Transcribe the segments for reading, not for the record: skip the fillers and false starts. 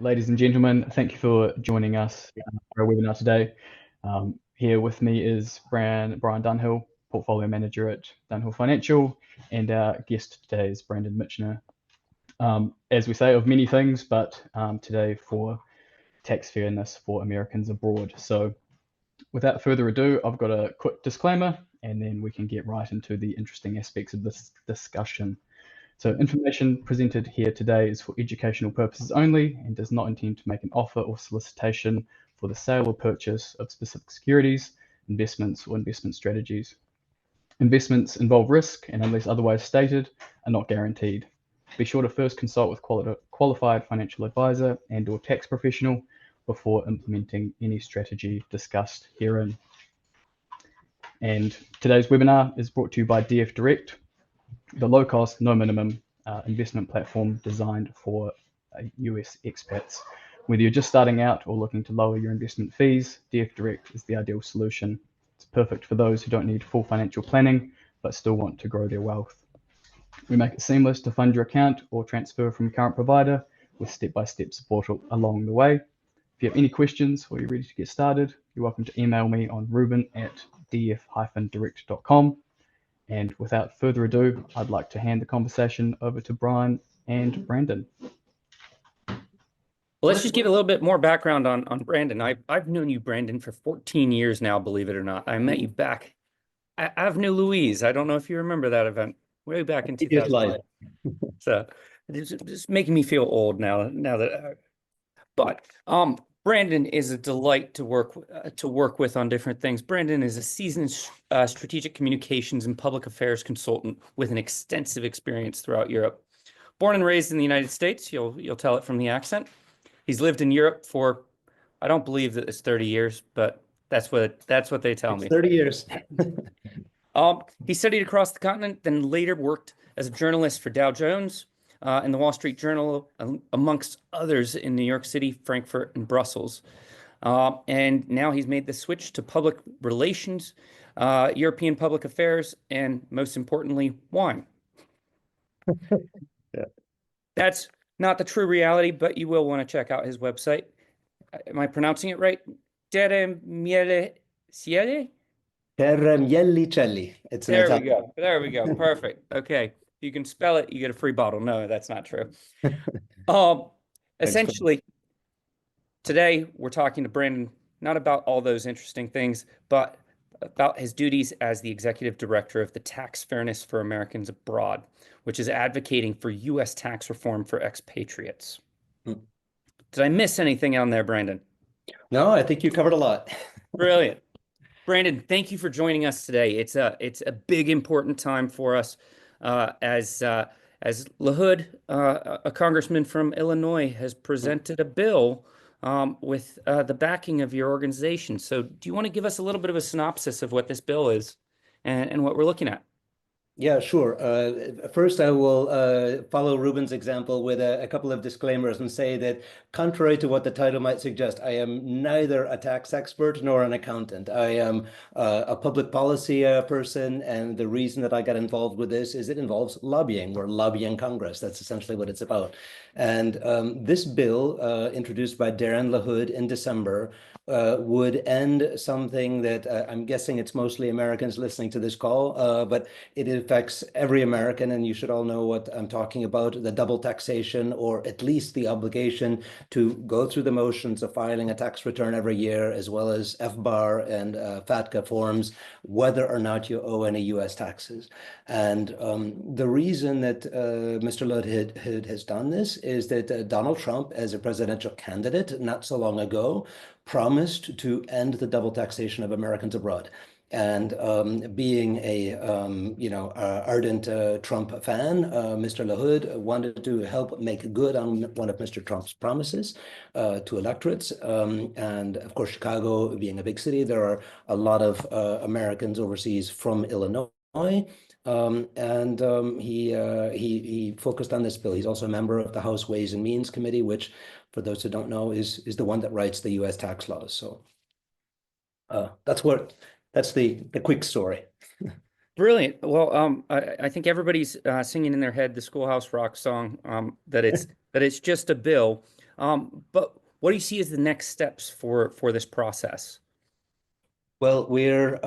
ladies and gentlemen. Thank you for joining us for our webinar today. Here with me is Brian Dunhill, Portfolio Manager at Dunhill Financial, and our guest today is Brandon Mitchener. As we say, of many things, but today for tax fairness for Americans abroad. So without further ado, I've got a quick disclaimer, and then we can get right into the interesting aspects of this discussion. So information presented here today is for educational purposes only and does not intend to make an offer or solicitation for the sale or purchase of specific securities, investments, or investment strategies. Investments involve risk and, unless otherwise stated, are not guaranteed. Be sure to first consult with qualified financial advisor and or tax professional before implementing any strategy discussed herein. And today's webinar is brought to you by DF Direct, the low-cost, no-minimum investment platform designed for US expats. Whether you're just starting out or looking to lower your investment fees, DF Direct is the ideal solution. It's perfect for those who don't need full financial planning but still want to grow their wealth. We make it seamless to fund your account or transfer from your current provider with step-by-step support along the way. If you have any questions or you're ready to get started, you're welcome to email me on ruben@df-direct.com. And without further ado, I'd like to hand the conversation over to Brian and Brandon. Well, let's just give a little bit more background on Brandon. I've known you, Brandon, for 14 years now, believe it or not. I met you back at Avenue Louise. I don't know if you remember that event way back in 2005. So it's just making me feel old now but Brandon is a delight to work with on different things. Brandon is a seasoned strategic communications and public affairs consultant with an extensive experience throughout Europe. Born and raised in the United States, you'll tell it from the accent. He's lived in Europe for, I don't believe that it's 30 years, but that's what they tell me. 30 years. He studied across the continent, then later worked as a journalist for Dow Jones, in the Wall Street Journal, amongst others in New York City, Frankfurt, and Brussels. And now he's made the switch to public relations, European public affairs, and most importantly, wine. Yeah. That's not the true reality, but you will want to check out his website. Am I pronouncing it right? Teremyelli-Cieli? Teremyelli-Celli. There we go. Perfect. Okay. You can spell it, you get a free bottle. No, that's not true. Essentially, today we're talking to Brandon, not about all those interesting things, but about his duties as the executive director of the Tax Fairness for Americans Abroad, which is advocating for U.S. tax reform for expatriates. Did I miss anything on there, Brandon? No, I think you covered a lot. Brilliant. Brandon, thank you for joining us today. It's a big, important time for us. As Lahood, a congressman from Illinois, has presented a bill with the backing of your organization. So do you want to give us a little bit of a synopsis of what this bill is and what we're looking at? Yeah, sure. First, I will follow Ruben's example with a couple of disclaimers and say that, contrary to what the title might suggest, I am neither a tax expert nor an accountant. I am a public policy person, and the reason that I got involved with this is it involves lobbying. We're lobbying Congress. That's essentially what it's about. And this bill, introduced by Darren Lahood in December, would end something that I'm guessing it's mostly Americans listening to this call, but it affects every American, and you should all know what I'm talking about: the double taxation, or at least the obligation to go through the motions of filing a tax return every year, as well as FBAR and FATCA forms, whether or not you owe any U.S. taxes. And the reason that Mr. Lahood has done this is that Donald Trump, as a presidential candidate not so long ago, promised to end the double taxation of Americans abroad. And being a ardent Trump fan, Mr. Lahood wanted to help make good on one of Mr. Trump's promises to electorates. And of course, Chicago being a big city, there are a lot of Americans overseas from Illinois. He focused on this bill. He's also a member of the House Ways and Means Committee, which, for those who don't know, is the one that writes the U.S. tax laws. So that's the quick story. Brilliant. Well, I think everybody's singing in their head the Schoolhouse Rock song, that it's just a bill. But what do you see as the next steps for this process? Well, we're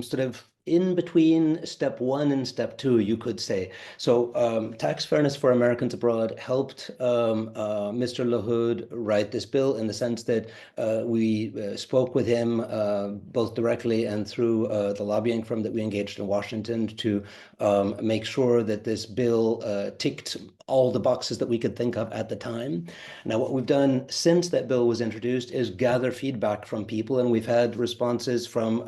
sort of in between step one and step two, you could say. So tax fairness for Americans abroad helped Mr. Lahood write this bill in the sense that we spoke with him both directly and through the lobbying firm that we engaged in Washington to make sure that this bill ticked all the boxes that we could think of at the time. Now, what we've done since that bill was introduced is gather feedback from people, and we've had responses from,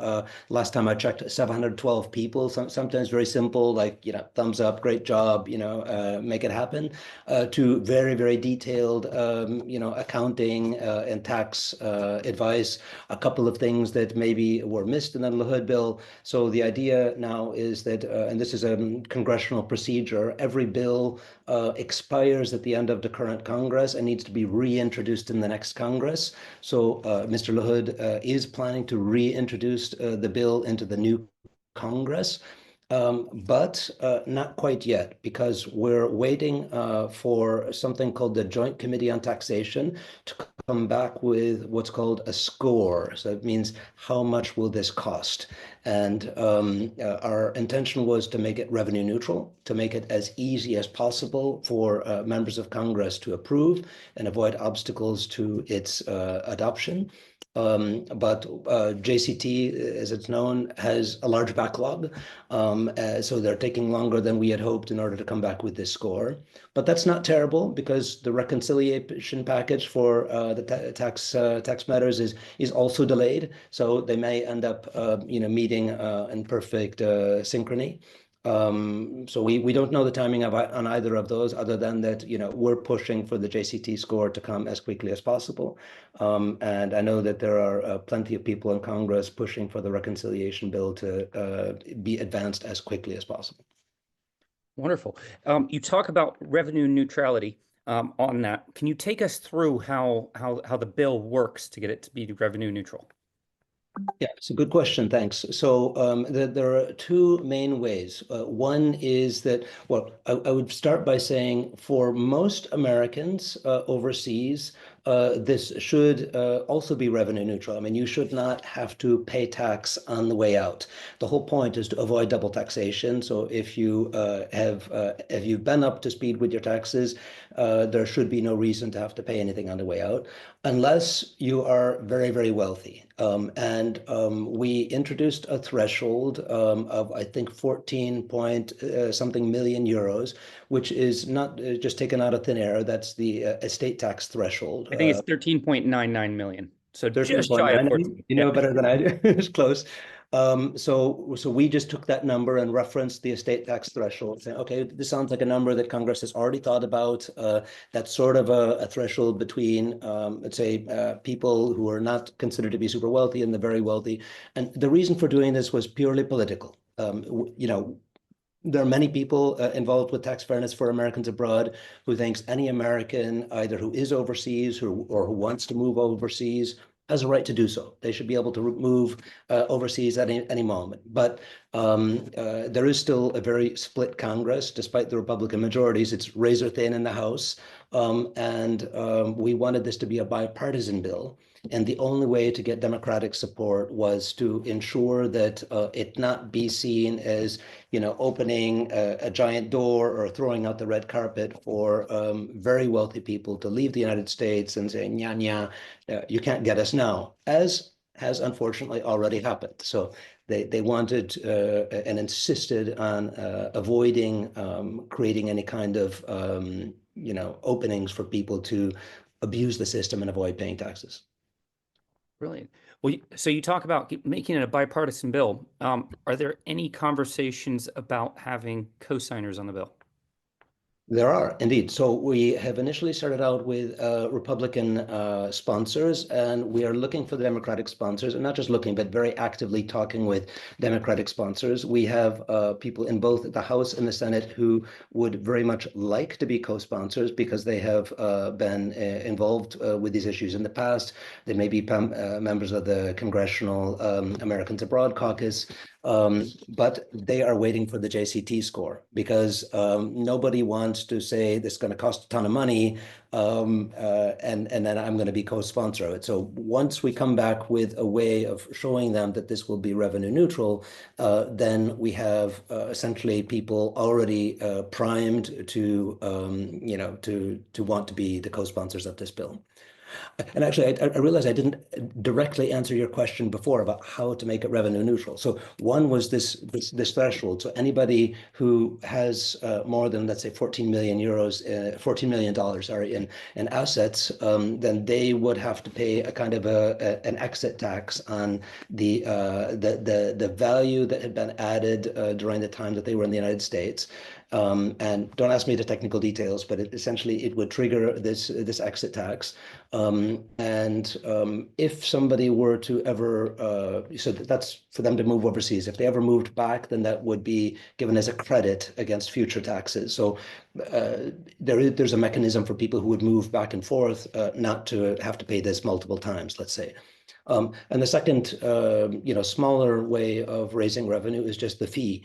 last time I checked, 712 people, sometimes very simple, like, thumbs up, great job, make it happen, to very, very detailed, accounting and tax advice, a couple of things that maybe were missed in the Lahood bill. So the idea now is that, and this is a congressional procedure, every bill expires at the end of the current Congress and needs to be reintroduced in the next Congress. So Mr. Lahood is planning to reintroduce the bill into the new Congress, but not quite yet, because we're waiting for something called the Joint Committee on Taxation to come back with what's called a score. So it means how much will this cost? And our intention was to make it revenue neutral, to make it as easy as possible for members of Congress to approve and avoid obstacles to its adoption. But JCT, as it's known, has a large backlog. So they're taking longer than we had hoped in order to come back with this score. But that's not terrible, because the reconciliation package for the tax matters is also delayed. So they may end up meeting in perfect synchrony. So we don't know the timing on either of those, other than that, we're pushing for the JCT score to come as quickly as possible. And I know that there are plenty of people in Congress pushing for the reconciliation bill to be advanced as quickly as possible. Wonderful. You talk about revenue neutrality on that. Can you take us through how the bill works to get it to be revenue neutral? Yeah, it's a good question. Thanks. So there are two main ways. One is that, well, I would start by saying for most Americans overseas, this should also be revenue neutral. I mean, you should not have to pay tax on the way out. The whole point is to avoid double taxation. So if you've been up to speed with your taxes, there should be no reason to have to pay anything on the way out, unless you are very, very wealthy. And we introduced a threshold of, I think, 14 point something million euros, which is not just taken out of thin air. That's the estate tax threshold. I think it's 13.99 million. So just 13.9 shy of 14. million. You know better than I do. It's close. So we just took that number and referenced the estate tax threshold, saying, okay, this sounds like a number that Congress has already thought about. That's sort of a threshold between, let's say, people who are not considered to be super wealthy and the very wealthy. And the reason for doing this was purely political. There are many people involved with tax fairness for Americans abroad who thinks any American, either who is overseas or who wants to move overseas, has a right to do so. They should be able to move overseas at any moment. But there is still a very split Congress, despite the Republican majorities. It's razor thin in the House. And we wanted this to be a bipartisan bill. And the only way to get Democratic support was to ensure that it not be seen as, opening a giant door or throwing out the red carpet for very wealthy people to leave the United States and say, nya, nya, you can't get us now, as has unfortunately already happened. So they wanted and insisted on avoiding creating any kind of, openings for people to abuse the system and avoid paying taxes. Brilliant. Well, so you talk about making it a bipartisan bill. Are there any conversations about having co-signers on the bill? There are indeed. So we have initially started out with Republican sponsors, and we are looking for the Democratic sponsors, and not just looking, but very actively talking with Democratic sponsors. We have people in both the House and the Senate who would very much like to be co-sponsors because they have been involved with these issues in the past. They may be members of the Congressional Americans Abroad Caucus. But they are waiting for the JCT score because nobody wants to say this is going to cost a ton of money, and then I'm going to be co-sponsor of it. So once we come back with a way of showing them that this will be revenue neutral, then we have essentially people already primed to want to be the co-sponsors of this bill. And actually, I realized I didn't directly answer your question before about how to make it revenue neutral. So one was this threshold. So anybody who has more than, let's say, 14 million euros, $14 million, sorry, in assets, then they would have to pay a kind of an exit tax on the value that had been added during the time that they were in the United States. And don't ask me the technical details, but essentially it would trigger this exit tax. If somebody were to ever, so that's for them to move overseas. If they ever moved back, then that would be given as a credit against future taxes. So there's a mechanism for people who would move back and forth, not to have to pay this multiple times, let's say. And the second, smaller way of raising revenue is just the fee.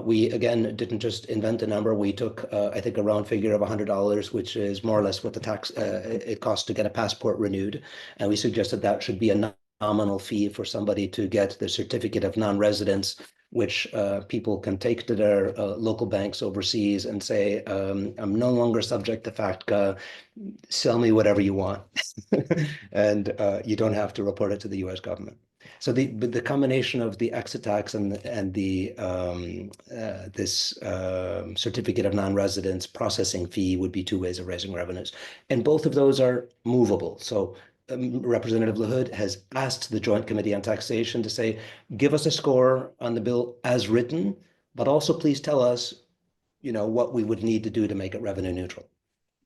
We, again, didn't just invent a number. We took, I think, a round figure of $100, which is more or less what the tax it costs to get a passport renewed. And we suggested that should be a nominal fee for somebody to get the certificate of non-residence, which people can take to their local banks overseas and say, I'm no longer subject to FATCA, sell me whatever you want. And you don't have to report it to the US government. So the combination of the exit tax and the this certificate of non-residence processing fee would be two ways of raising revenues. And both of those are movable. So Representative Lahood has asked the Joint Committee on Taxation to say, give us a score on the bill as written, but also please tell us, what we would need to do to make it revenue neutral.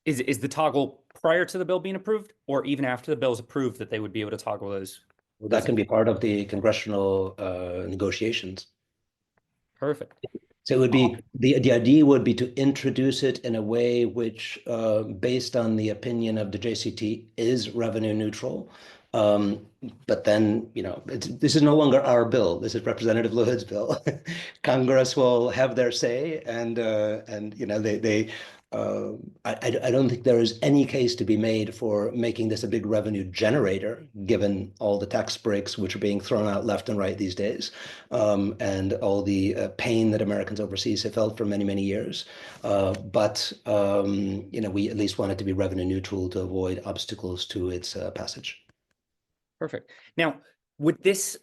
Is the toggle prior to the bill being approved, or even after the bill is approved, that they would be able to toggle those? Well, that can be part of the congressional negotiations. Perfect. So it would be the idea would be to introduce it in a way which, based on the opinion of the JCT, is revenue neutral. But then, this is no longer our bill. This is Representative Lahood's bill. Congress will have their say, and I don't think there is any case to be made for making this a big revenue generator, given all the tax breaks which are being thrown out left and right these days, and all the pain that Americans overseas have felt for many, many years. But we at least want it to be revenue neutral to avoid obstacles to its passage. Perfect. Now, would this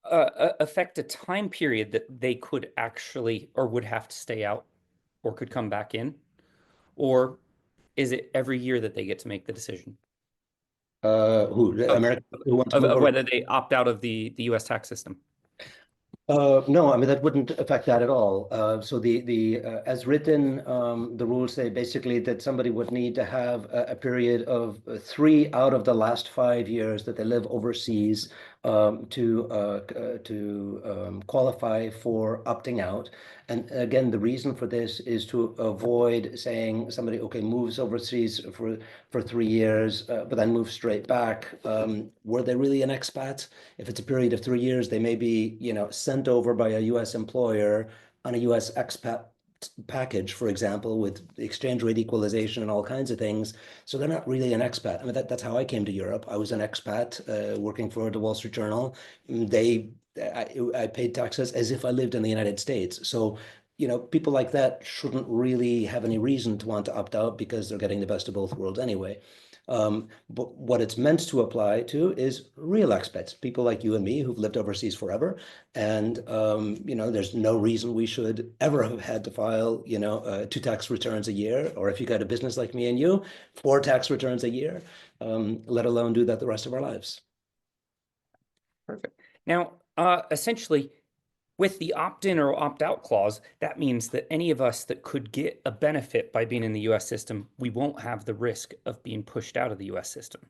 affect a time period that they could actually, or would have to stay out, or could come back in? Or is it every year that they get to make the decision? America, who wants to move Of over? whether they opt out of the US tax system? No, I mean, that wouldn't affect that at all. So as written, the rules say basically that somebody would need to have a period of 3 out of the last 5 years that they live overseas to qualify for opting out. And again, the reason for this is to avoid saying somebody, okay, moves overseas for 3 years, but then moves straight back. Were they really an expat? If it's a period of 3 years, they may be, sent over by a U.S. employer on a U.S. expat package, for example, with exchange rate equalization and all kinds of things. So they're not really an expat. I mean, that's how I came to Europe. I was an expat working for the Wall Street Journal. I paid taxes as if I lived in the United States. So, people like that shouldn't really have any reason to want to opt out because they're getting the best of both worlds anyway. But what it's meant to apply to is real expats, people like you and me who've lived overseas forever. And, there's no reason we should ever have had to file, 2 tax returns a year, or if you got a business like me and you, 4 tax returns a year, let alone do that the rest of our lives. Perfect. Now, essentially, with the opt-in or opt-out clause, that means that any of us that could get a benefit by being in the US system, we won't have the risk of being pushed out of the US system.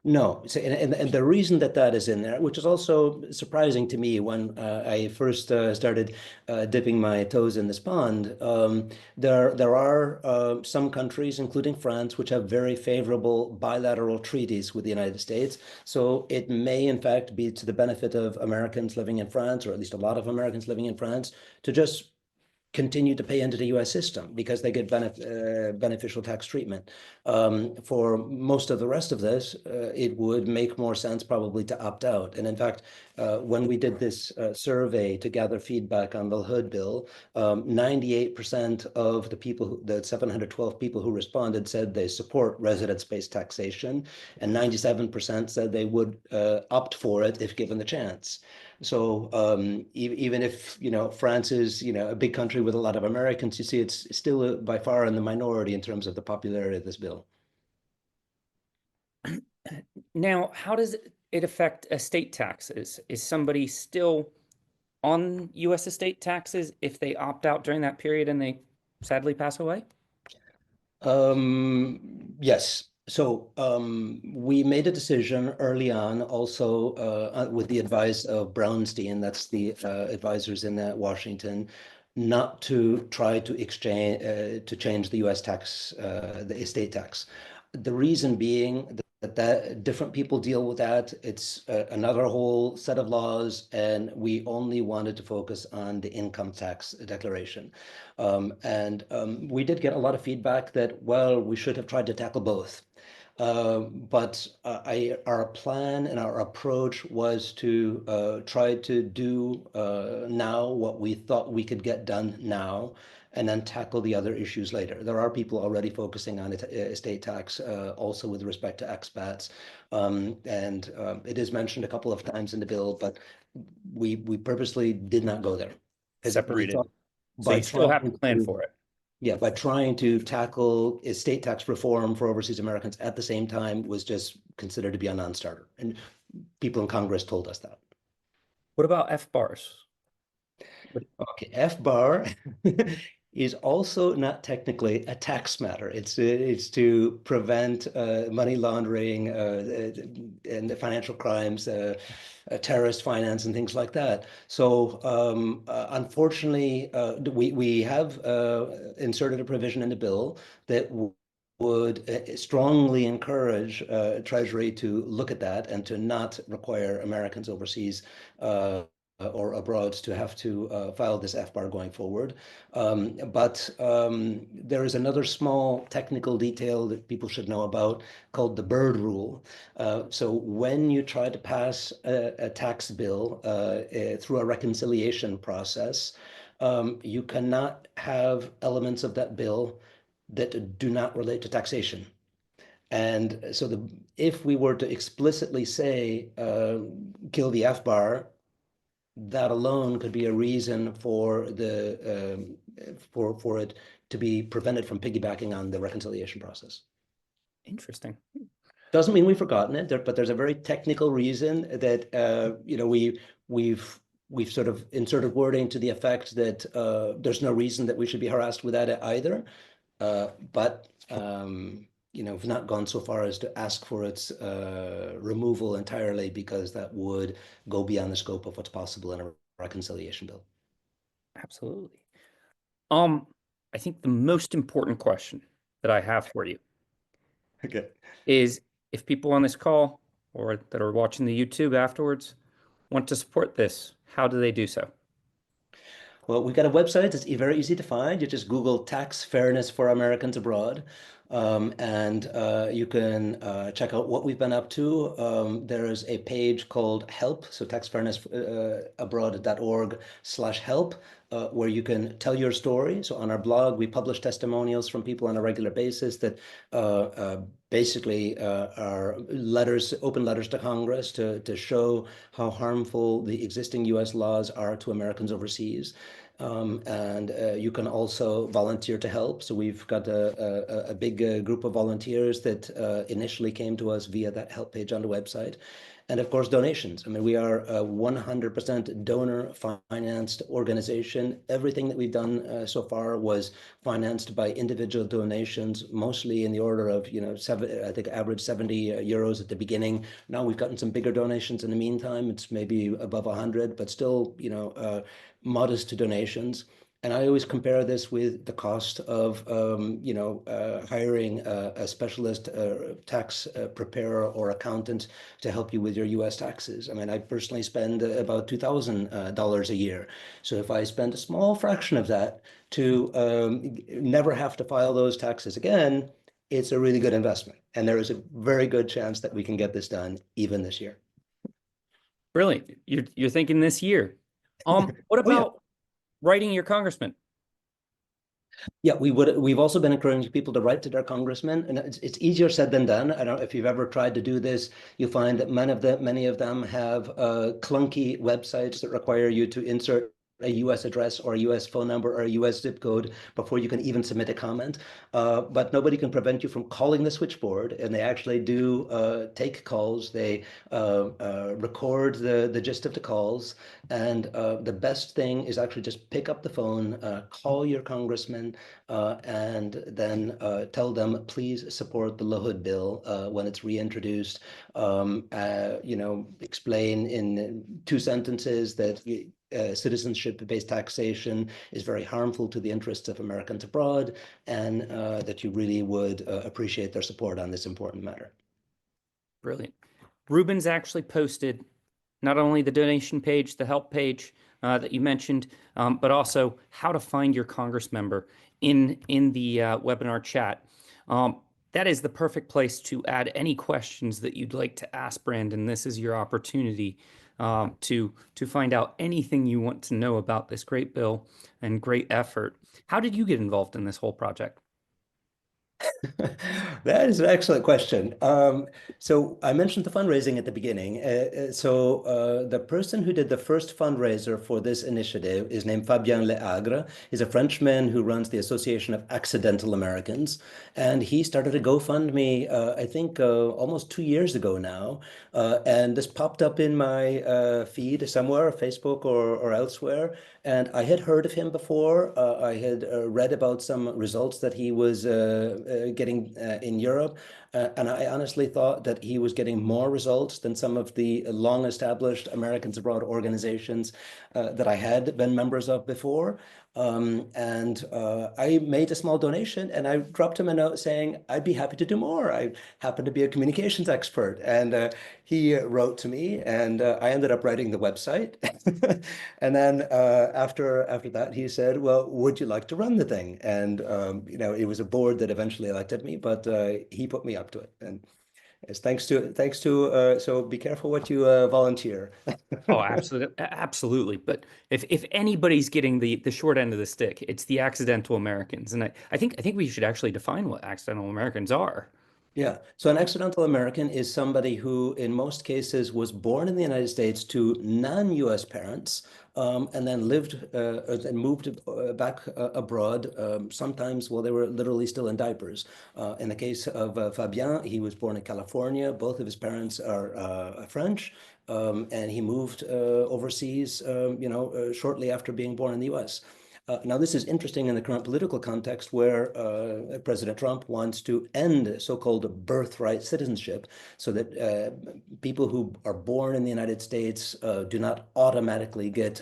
No. So, and the reason that that is in there, which is also surprising to me when I first started dipping my toes in this pond, there are some countries, including France, which have very favorable bilateral treaties with the United States. So it may, in fact, be to the benefit of Americans living in France, or at least a lot of Americans living in France, to just continue to pay into the US system because they get beneficial tax treatment. For most of the rest of this, it would make more sense probably to opt out. And in fact, when we did this survey to gather feedback on the Lahood bill, 98% of the people, the 712 people who responded said they support residence-based taxation, and 97% said they would opt for it if given the chance. So even if, France is, a big country with a lot of Americans, you see it's still by far in the minority in terms of the popularity of this bill. Now, how does it affect estate taxes? Is somebody still on U.S. estate taxes if they opt out during that period and they sadly pass away? Yes. So we made a decision early on, also with the advice of Brownstein, that's the advisors in Washington, not to try to change the U.S. tax, the estate tax. The reason being that different people deal with that. It's another whole set of laws, and we only wanted to focus on the income tax declaration. We did get a lot of feedback that, well, we should have tried to tackle both. But our plan and our approach was to try to do now what we thought we could get done now, and then tackle the other issues later. There are people already focusing on estate tax, also with respect to expats. It is mentioned a couple of times in the bill, but we purposely did not go there. Separated. So you still have to plan for it. Yeah, by trying to tackle estate tax reform for overseas Americans at the same time was just considered to be a non-starter. And people in Congress told us that. What about FBARs? Okay, FBAR is also not technically a tax matter. It's to prevent money laundering and the financial crimes, terrorist finance and things like that. So unfortunately, we have inserted a provision in the bill that would strongly encourage Treasury to look at that and to not require Americans overseas or abroad to have to file this FBAR going forward. But there is another small technical detail that people should know about called the Byrd rule. So when you try to pass a tax bill through a reconciliation process, you cannot have elements of that bill that do not relate to taxation. And so if we were to explicitly say, kill the FBAR, that alone could be a reason for for it to be prevented from piggybacking on the reconciliation process. Interesting. Doesn't mean we've forgotten it, but there's a very technical reason that we've sort of inserted wording to the effect that there's no reason that we should be harassed with that either. But we've not gone so far as to ask for its removal entirely, because that would go beyond the scope of what's possible in a reconciliation bill. Absolutely. I think the most important question that I have for you is, if people on this call or that are watching the YouTube afterwards want to support this, how do they do so? Well, we've got a website. It's very easy to find. You just Google Tax Fairness for Americans Abroad. You can check out what we've been up to. There is a page called Help, so taxfairnessabroad.org/help, where you can tell your story. So on our blog, we publish testimonials from people on a regular basis that basically are open letters to Congress to show how harmful the existing U.S. laws are to Americans overseas. You can also volunteer to help. So we've got a big group of volunteers that initially came to us via that help page on the website. And of course, donations. I mean, we are a 100% donor-financed organization. Everything that we've done so far was financed by individual donations, mostly in the order of, I think average 70 euros at the beginning. Now we've gotten some bigger donations in the meantime. It's maybe above 100, but still, modest donations. And I always compare this with the cost of, hiring a specialist tax preparer or accountant to help you with your U.S. taxes. I mean, I personally spend about $2,000 a year. So if I spend a small fraction of that to never have to file those taxes again, it's a really good investment. And there is a very good chance that we can get this done even this year. Brilliant. You're thinking this year. What about writing your congressman? Yeah, we've also been encouraging people to write to their congressmen, and it's easier said than done. I don't know if you've ever tried to do this. You find that many of them have clunky websites that require you to insert a U.S. address or a U.S. phone number or a U.S. zip code before you can even submit a comment. But nobody can prevent you from calling the switchboard, and they actually do take calls. They record the gist of the calls, and the best thing is actually just pick up the phone, call your congressman, and then tell them, please support the Lahood bill when it's reintroduced. Explain in 2 sentences that citizenship-based taxation is very harmful to the interests of Americans abroad, and that you really would appreciate their support on this important matter. Brilliant. Ruben's actually posted not only the donation page, the help page that you mentioned, but also how to find your Congress member in the webinar chat. That is the perfect place to add any questions that you'd like to ask Brandon. This is your opportunity to find out anything you want to know about this great bill and great effort. How did you get involved in this whole project? That is an excellent question. So I mentioned the fundraising at the beginning. The person who did the first fundraiser for this initiative is named Fabien Leagre. He's a Frenchman who runs the Association of Accidental Americans. And he started a GoFundMe, I think almost 2 years ago now. And this popped up in my feed somewhere, Facebook or elsewhere. And I had heard of him before. I had read about some results that he was getting in Europe. And I honestly thought that he was getting more results than some of the long-established Americans Abroad organizations that I had been members of before. I made a small donation, and I dropped him a note saying, I'd be happy to do more. I happen to be a communications expert. And he wrote to me, and I ended up writing the website. And then after that, he said, well, would you like to run the thing? And, it was a board that eventually elected me, but he put me up to it. And it's thanks to, so be careful what you volunteer. Oh, absolutely. But if anybody's getting the short end of the stick, it's the accidental Americans. And I think we should actually define what accidental Americans are. Yeah. So an accidental American is somebody who, in most cases, was born in the United States to non-US parents, and then lived and moved back abroad, sometimes while they were literally still in diapers. In the case of Fabien, he was born in California. Both of his parents are French, and he moved overseas, shortly after being born in the US. Now, this is interesting in the current political context where President Trump wants to end so-called birthright citizenship so that people who are born in the United States do not automatically get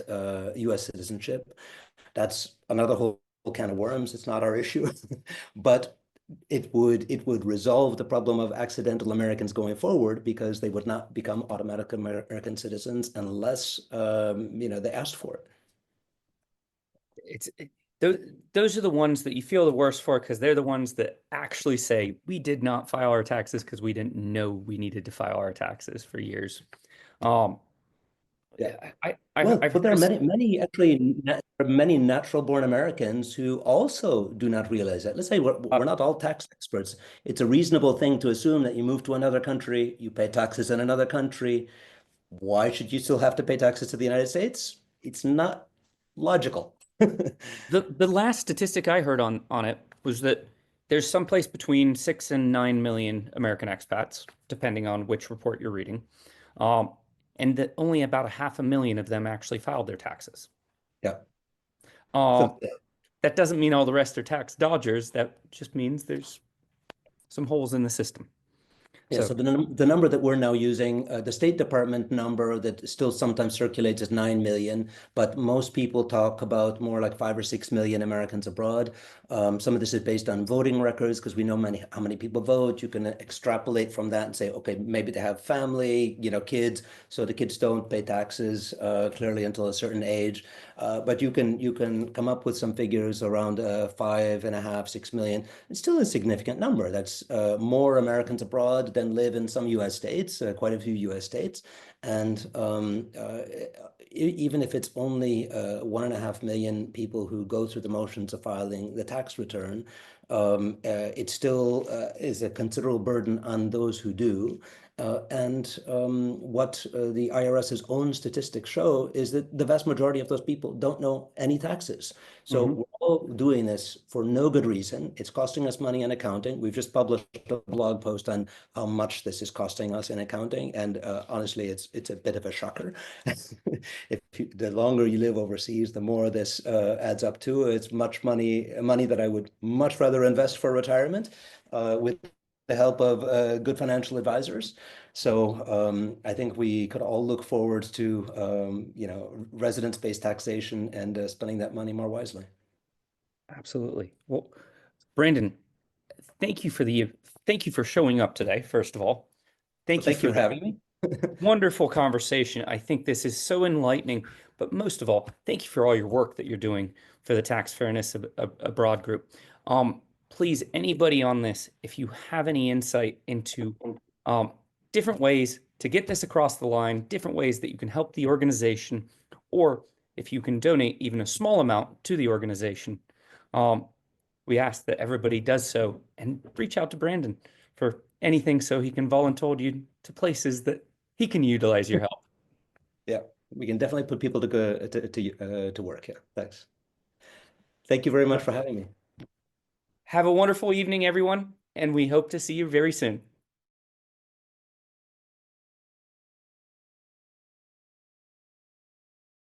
U.S. citizenship. That's another whole can of worms. It's not our issue. But it would resolve the problem of accidental Americans going forward, because they would not become automatic American citizens unless they asked for it. Those are the ones that you feel the worst for, because they're the ones that actually say we did not file our taxes because we didn't know we needed to file our taxes for years. Yeah. But there are many natural-born Americans who also do not realize that. Let's say we're not all tax experts. It's a reasonable thing to assume that you move to another country, you pay taxes in another country. Why should you still have to pay taxes to the United States? It's not logical. The last statistic I heard on it was that there's someplace between 6 and 9 million American expats, depending on which report you're reading. And that only about 500,000 of them actually filed their taxes. Yeah. Uh, So, that doesn't mean all the rest are tax dodgers. That just means there's some holes in the system. yeah, so the number that we're now using, the State Department number that still sometimes circulates is 9 million, but most people talk about more like 5 or 6 million Americans abroad. Some of this is based on voting records because we know how many people vote. You can extrapolate from that and say, okay, maybe they have family, kids, so the kids don't pay taxes clearly until a certain age. But you can come up with some figures around 5.5, 6 million. It's still a significant number. That's more Americans abroad than live in some U.S. states, quite a few U.S. states. And even if it's only 1.5 million people who go through the motions of filing the tax return, it still is a considerable burden on those who do. What the IRS's own statistics show is that the vast majority of those people don't know any taxes. So we're all doing this for no good reason. It's costing us money in accounting. We've just published a blog post on how much this is costing us in accounting. And honestly, it's a bit of a shocker. The longer you live overseas, the more this adds up to. It's much money that I would much rather invest for retirement with the help of good financial advisors. So I think we could all look forward to residence-based taxation and spending that money more wisely. Absolutely. Well, Brandon, thank you for showing up today, first of all. Thank you for having me. Wonderful conversation. I think this is so enlightening, but most of all, thank you for all your work that you're doing for the Tax Fairness Abroad group. Please, anybody on this, if you have any insight into different ways to get this across the line, different ways that you can help the organization, or if you can donate even a small amount to the organization, we ask that everybody does so and reach out to Brandon for anything so he can volunteer you to places that he can utilize your help. Yeah, we can definitely put people to work. Yeah, thanks. Thank you very much for having me. Have a wonderful evening, everyone, and we hope to see you very soon.